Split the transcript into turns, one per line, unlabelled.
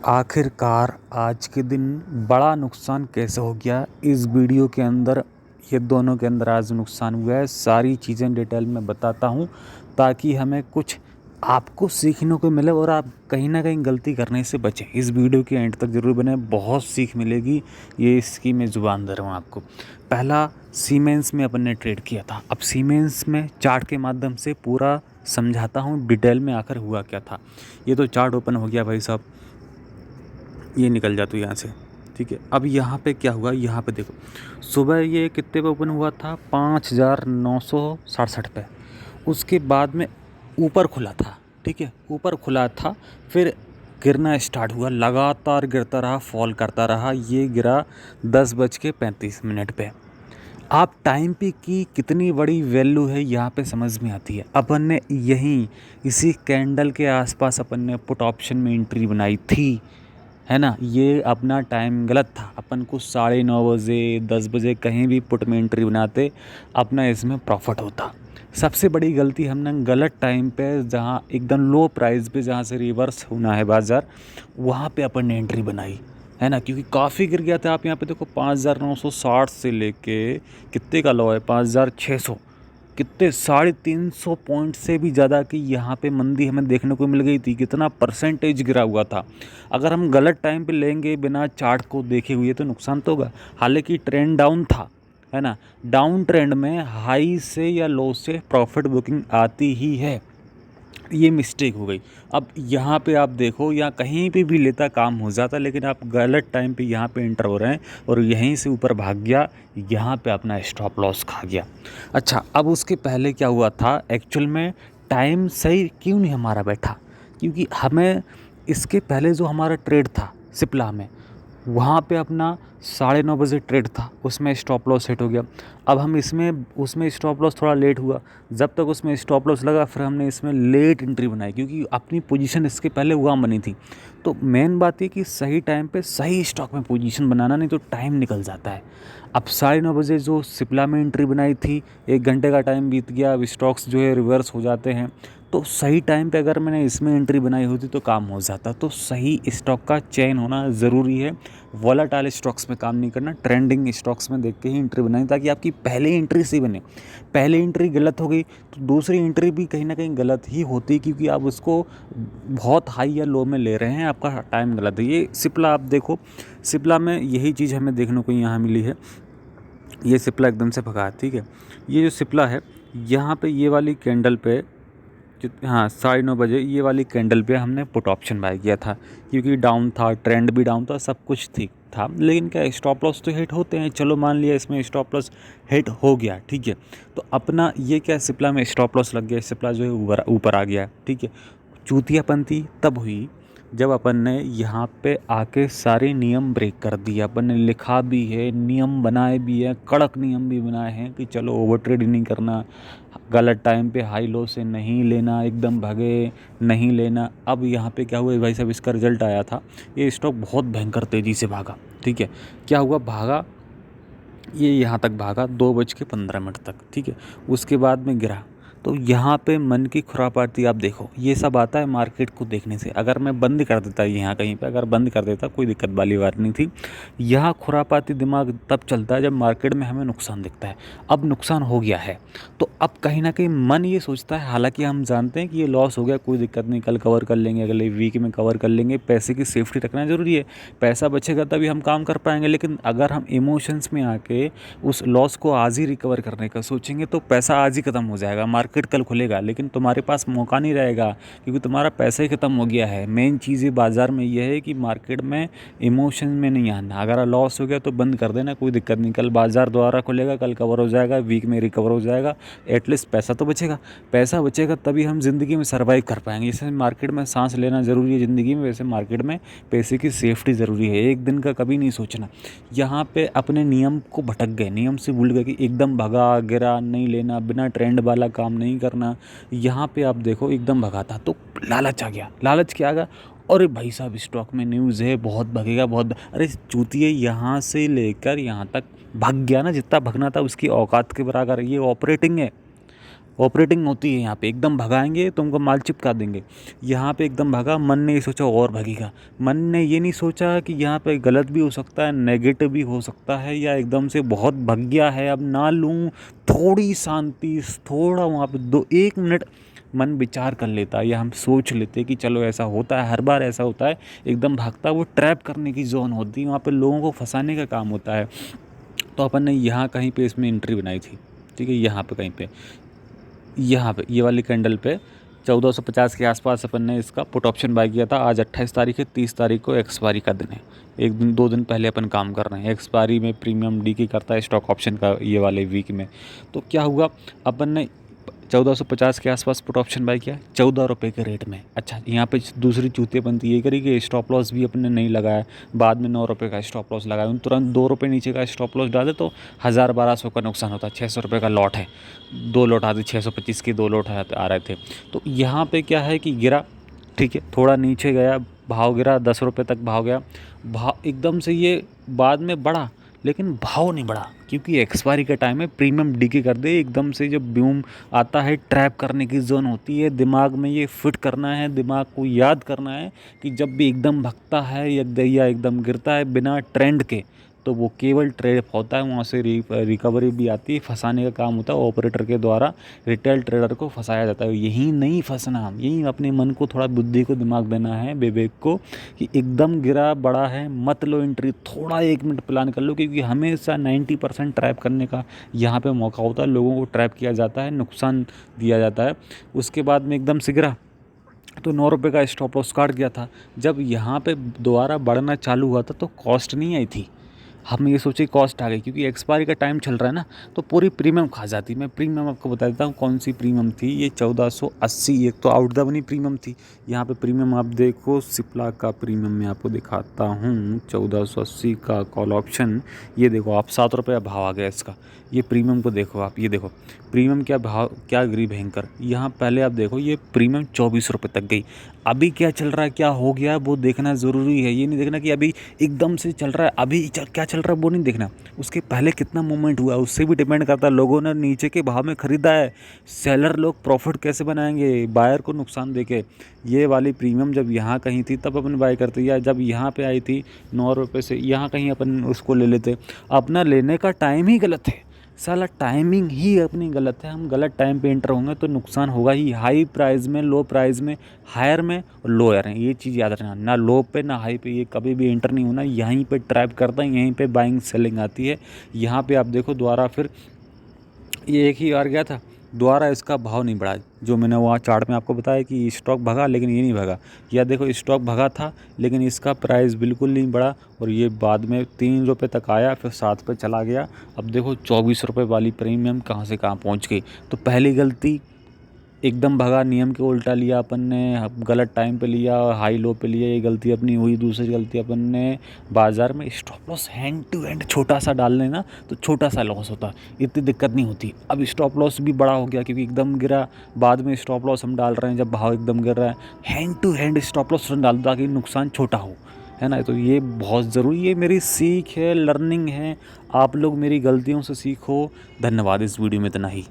आखिरकार आज के दिन बड़ा नुकसान कैसे हो गया, इस वीडियो के अंदर ये दोनों के अंदर आज नुकसान हुआ है। सारी चीज़ें डिटेल में बताता हूँ ताकि हमें कुछ आपको सीखने को मिले और आप कहीं ना कहीं गलती करने से बचें। इस वीडियो के एंड तक ज़रूर बने, बहुत सीख मिलेगी। ये इसकी मैं ज़ुबान दे रहा हूँ आपको। पहला सीमेंस में अपन ने ट्रेड किया था। अब सीमेंस में चार्ट के माध्यम से पूरा समझाता हूँ डिटेल में आकर हुआ क्या था। ये तो चार्ट ओपन हो गया भाई साहब, ये निकल जाता यहाँ से, ठीक है। अब यहाँ पे क्या हुआ, यहाँ पे देखो सुबह ये कितने पे ओपन हुआ था, 5,967 पे। उसके बाद में ऊपर खुला था, ठीक है, ऊपर खुला था, फिर गिरना स्टार्ट हुआ, लगातार गिरता रहा, फॉल करता रहा। ये गिरा 10:35 पे। आप टाइम पे की कितनी बड़ी वैल्यू है यहाँ पे समझ में आती है। अपन ने यहीं इसी कैंडल के आसपास अपन ने पुट ऑप्शन में एंट्री बनाई थी, है ना। ये अपना टाइम गलत था। अपन को 9:30 बजे 10 बजे कहीं भी पुट में एंट्री बनाते, अपना इसमें प्रॉफिट होता। सबसे बड़ी गलती हमने गलत टाइम पे, जहाँ एकदम लो प्राइस पे, जहाँ से रिवर्स होना है बाज़ार, वहाँ पे अपन ने एंट्री बनाई, है ना। क्योंकि काफ़ी गिर गया था। आप यहाँ पे देखो 5,960 से लेके कितने का लो है, 5,600, कितने 350 पॉइंट से भी ज़्यादा की यहाँ पे मंदी हमें देखने को मिल गई थी। कितना परसेंटेज गिरा हुआ था। अगर हम गलत टाइम पे लेंगे बिना चार्ट को देखे हुए तो नुकसान तो होगा। हालांकि ट्रेंड डाउन था, है ना। डाउन ट्रेंड में हाई से या लो से प्रॉफिट बुकिंग आती ही है। ये मिस्टेक हो गई। अब यहाँ पे आप देखो, या कहीं पे भी लेता काम हो जाता, लेकिन आप गलत टाइम पे यहाँ पे एंटर हो रहे हैं और यहीं से ऊपर भाग गया, यहाँ पे अपना स्टॉप लॉस खा गया। अच्छा, अब उसके पहले क्या हुआ था एक्चुअल में, टाइम सही क्यों नहीं हमारा बैठा, क्योंकि हमें इसके पहले जो हमारा ट्रेड था सिप्ला में, वहाँ पे अपना 9:30 बजे ट्रेड था, उसमें स्टॉप लॉस हिट हो गया। अब हम उसमें स्टॉप लॉस थोड़ा लेट हुआ। जब तक उसमें स्टॉप लॉस लगा, फिर हमने इसमें लेट एंट्री बनाई, क्योंकि अपनी पोजीशन इसके पहले वहाँ बनी थी। तो मेन बात ये कि सही टाइम पे सही स्टॉक में पोजीशन बनाना, नहीं तो टाइम निकल जाता है। अब 9:30 बजे जो सिप्ला में एंट्री बनाई थी, 1 घंटे का टाइम बीत गया। अब स्टॉक्स जो है रिवर्स हो जाते हैं, तो सही टाइम पे अगर मैंने इसमें एंट्री बनाई होती तो काम हो जाता। तो सही स्टॉक का चयन होना ज़रूरी है। वोलेटाइल स्टॉक्स में काम नहीं करना, ट्रेंडिंग स्टॉक्स में देख के ही एंट्री बनाई, ताकि आपकी पहली एंट्री सही बने। पहली एंट्री गलत हो गई तो दूसरी एंट्री भी कहीं ना कहीं गलत ही होती, क्योंकि आप उसको बहुत हाई या लो में ले रहे हैं, आपका टाइम गलत है। ये सिप्ला आप देखो, सिप्ला में यही चीज़ हमें देखने को यहाँ मिली है। ये सिप्ला एकदम से भगा, ठीक है। ये जो सिप्ला है, यहाँ पे ये वाली कैंडल पे, हाँ 9:30 बजे ये वाली कैंडल पे हमने पुट ऑप्शन बाय किया था, क्योंकि डाउन था, ट्रेंड भी डाउन था, सब कुछ ठीक था। लेकिन क्या स्टॉप लॉस तो हिट होते हैं। चलो मान लिया इसमें स्टॉप लॉस हिट हो गया, ठीक है। तो अपना ये क्या, सिप्ला में स्टॉप लॉस लग गया, सिप्ला जो है ऊपर आ गया, ठीक है। चूतियापंती तब हुई जब अपन ने यहाँ पे आके सारे नियम ब्रेक कर दिए। अपन ने लिखा भी है, नियम बनाए भी है, कड़क नियम भी बनाए हैं कि चलो ओवर ट्रेड नहीं करना, गलत टाइम पे हाई लो से नहीं लेना, एकदम भगे नहीं लेना। अब यहाँ पे क्या हुआ भाई साहब, इसका रिजल्ट आया था। ये स्टॉक बहुत भयंकर तेज़ी से भागा, ठीक है। क्या हुआ, भागा ये यहाँ तक भागा 2:15 तक, ठीक है। उसके बाद में गिरा। तो यहाँ पे मन की खुरापाती आप देखो, ये सब आता है मार्केट को देखने से। अगर मैं बंद कर देता यहाँ कहीं पे, अगर बंद कर देता, कोई दिक्कत वाली बात नहीं थी। यहाँ खुरापाती दिमाग तब चलता है जब मार्केट में हमें नुकसान दिखता है। अब नुकसान हो गया है तो अब कहीं ना कहीं मन ये सोचता है, हालांकि हम जानते हैं कि ये लॉस हो गया, कोई दिक्कत नहीं, कल कवर कर लेंगे, अगले वीक में कवर कर लेंगे। पैसे की सेफ्टी रखना ज़रूरी है, पैसा बचेगा तभी हम काम कर पाएंगे। लेकिन अगर हम इमोशंस में आके उस लॉस को आज ही रिकवर करने का सोचेंगे तो पैसा आज ही ख़त्म हो जाएगा। मार्केट कल खुलेगा लेकिन तुम्हारे पास मौका नहीं रहेगा, क्योंकि तुम्हारा पैसा ही ख़त्म हो गया है। मेन चीज़ बाज़ार में यह है कि मार्केट में इमोशन में नहीं आना। अगर लॉस हो गया तो बंद कर देना, कोई दिक्कत नहीं, कल बाज़ार दोबारा खुलेगा, कल कवर हो जाएगा, वीक में रिकवर हो जाएगा। एटलीस्ट पैसा तो बचेगा। पैसा बचेगा तभी हम ज़िंदगी में सर्वाइव कर पाएंगे। जैसे मार्केट में सांस लेना ज़रूरी है ज़िंदगी में, वैसे मार्केट में पैसे की सेफ्टी ज़रूरी है। एक दिन का कभी नहीं सोचना। यहाँ पे अपने नियम को भटक गए, नियम से भूल गए कि एकदम भगा गिरा नहीं लेना, बिना ट्रेंड वाला काम नहीं करना। यहाँ पे आप देखो एकदम भगा था तो लालच आ गया। लालच क्या आ गया, अरे भाई साहब स्टॉक में न्यूज़ है, बहुत भगेगा, बहुत। अरे चूतिए, यहाँ से लेकर यहाँ तक भाग गया ना, जितना भगना था उसकी औकात के बराबर। ये ऑपरेटिंग है। ऑपरेटिंग होती है यहाँ पे, एकदम भगाएंगे तुमको माल चिपका देंगे। यहाँ पे एकदम भगा, मन ने ये सोचा और भगेगा, मन ने ये नहीं सोचा कि यहाँ पे गलत भी हो सकता है, नेगेटिव भी हो सकता है, या एकदम से बहुत भग गया है अब ना लूँ। थोड़ी शांति, थोड़ा वहाँ पे 1 मिनट मन विचार कर लेता है, या हम सोच लेते कि चलो ऐसा होता है, हर बार ऐसा होता है, एकदम भागता। वो ट्रैप करने की जोन होती है, वहाँ पे लोगों को फंसाने का काम होता है। तो अपन ने यहाँ कहीं पे इसमें एंट्री बनाई थी, ठीक है, यहाँ पे कहीं पे, यहाँ पे ये वाली कैंडल पे 1450 के आसपास अपन ने इसका पुट ऑप्शन बाय किया था। आज 28 तारीख है, 30 तारीख को एक्सपायरी का दिन है। 1 दिन 2 दिन पहले अपन काम कर रहे हैं। एक्सपायरी में प्रीमियम डी की करता है स्टॉक ऑप्शन का ये वाले वीक में। तो क्या हुआ, अपन ने 1450 के आसपास पुट ऑप्शन बाय किया 14 रुपये के रेट में। अच्छा, यहाँ पे दूसरी चूतियापंती ये करी कि स्टॉप लॉस भी अपने नहीं लगाया, बाद में 9 रुपये का स्टॉप लॉस लगाया। तुरंत 2 रुपये नीचे का स्टॉप लॉस डाले तो 1000-1200 का नुकसान होता। 600 रुपये का लॉट है, 2 लॉट आते, 625 के 2 लॉट आ रहे थे। तो यहाँ पे क्या है कि गिरा, ठीक है, थोड़ा नीचे गया, भाव गिरा, 10 रुपये तक भाव गया। भाव एकदम से ये बाद में बढ़ा, लेकिन भाव नहीं बढ़ा, क्योंकि एक्सपायरी का टाइम है। प्रीमियम डीके कर दे एकदम से, जब बूम आता है, ट्रैप करने की जोन होती है। दिमाग में ये फिट करना है, दिमाग को याद करना है कि जब भी एकदम भगता है या एकदम गिरता है बिना ट्रेंड के, तो वो केवल ट्रेप होता है, वहाँ से रिकवरी भी आती है। फंसाने का काम होता है ऑपरेटर के द्वारा, रिटेल ट्रेडर को फंसाया जाता है। यही नहीं फंसना, यही अपने मन को थोड़ा बुद्धि को दिमाग देना है, विवेक को, कि एकदम गिरा बड़ा है मत लो एंट्री, थोड़ा 1 मिनट प्लान कर लो। क्योंकि हमेशा 90% ट्रैप करने का यहाँ पे मौका होता है, लोगों को ट्रैप किया जाता है, नुकसान दिया जाता है। उसके बाद में एकदम से गिरा तो 9 रुपये का स्टॉप लॉस काट गया था। जब यहाँ पे दोबारा बढ़ना चालू हुआ था तो कॉस्ट नहीं आई थी, हम ये सोचे कॉस्ट आ गई, क्योंकि एक्सपायरी का टाइम चल रहा है ना, तो पूरी प्रीमियम खा जाती। मैं प्रीमियम आपको बता देता हूँ कौन सी प्रीमियम थी। ये 1480, एक तो आउट द मनी प्रीमियम थी। यहाँ पे प्रीमियम आप देखो, सिप्ला का प्रीमियम मैं आपको दिखाता हूँ, 1480 का कॉल ऑप्शन। ये देखो आप, 7 रुपये भाव आ गया इसका। ये प्रीमियम को देखो आप, ये देखो प्रीमियम क्या भाव, क्या गिरी भयंकर। यहाँ पहले आप देखो, ये प्रीमियम 24 रुपये तक गई। अभी क्या चल रहा है, क्या हो गया, वो देखना ज़रूरी है। ये नहीं देखना कि अभी एकदम से चल रहा है, अभी क्या चल रहा है वो नहीं देखना, उसके पहले कितना मूवमेंट हुआ उससे भी डिपेंड करता है। लोगों ने नीचे के भाव में ख़रीदा है, सेलर लोग प्रॉफिट कैसे बनाएंगे बायर को नुकसान देके। ये वाली प्रीमियम जब यहाँ कहीं थी तब अपन बाय करते, या जब यहाँ पे आई थी 9 रुपये से, यहाँ कहीं अपन उसको ले लेते। अपना लेने का टाइम ही गलत है, साला टाइमिंग ही अपनी गलत है। हम गलत टाइम पे एंटर होंगे तो नुकसान होगा ही। हाई प्राइस में, लो प्राइस में, हायर में और लोअर है, ये चीज़ याद रखना। ना लो पे ना हाई पे ये कभी भी एंटर नहीं होना। यहीं पे ट्रैप करता है, यहीं पे बाइंग सेलिंग आती है। यहाँ पे आप देखो दोबारा फिर ये एक ही बार गया था, दोबारा इसका भाव नहीं बढ़ा। जो मैंने वहाँ चार्ट में आपको बताया कि स्टॉक भगा, लेकिन ये नहीं भगा। या देखो स्टॉक भगा था, लेकिन इसका प्राइस बिल्कुल नहीं बढ़ा, और ये बाद में 3 रुपये तक आया, फिर 7 पे चला गया। अब देखो 24 रुपये वाली प्रीमियम कहाँ से कहाँ पहुँच गई। तो पहली गलती, एकदम भगा, नियम के उल्टा लिया अपन ने, गलत टाइम पे लिया, हाई लो पे लिया, ये गलती अपनी हुई। दूसरी गलती अपन ने बाज़ार में stop loss hand to hand छोटा सा डाल लेना, तो छोटा सा लॉस होता, इतनी दिक्कत नहीं होती। अब स्टॉप लॉस भी बड़ा हो गया, क्योंकि एकदम गिरा, बाद में स्टॉप लॉस हम डाल रहे हैं जब भाव एकदम गिर रहा है। Hand to hand stop loss डाल दो ताकि नुकसान छोटा हो, है ना। तो ये बहुत ज़रूरी, ये मेरी सीख है, लर्निंग है। आप लोग मेरी गलतियों से सीखो। धन्यवाद। इस वीडियो में इतना ही।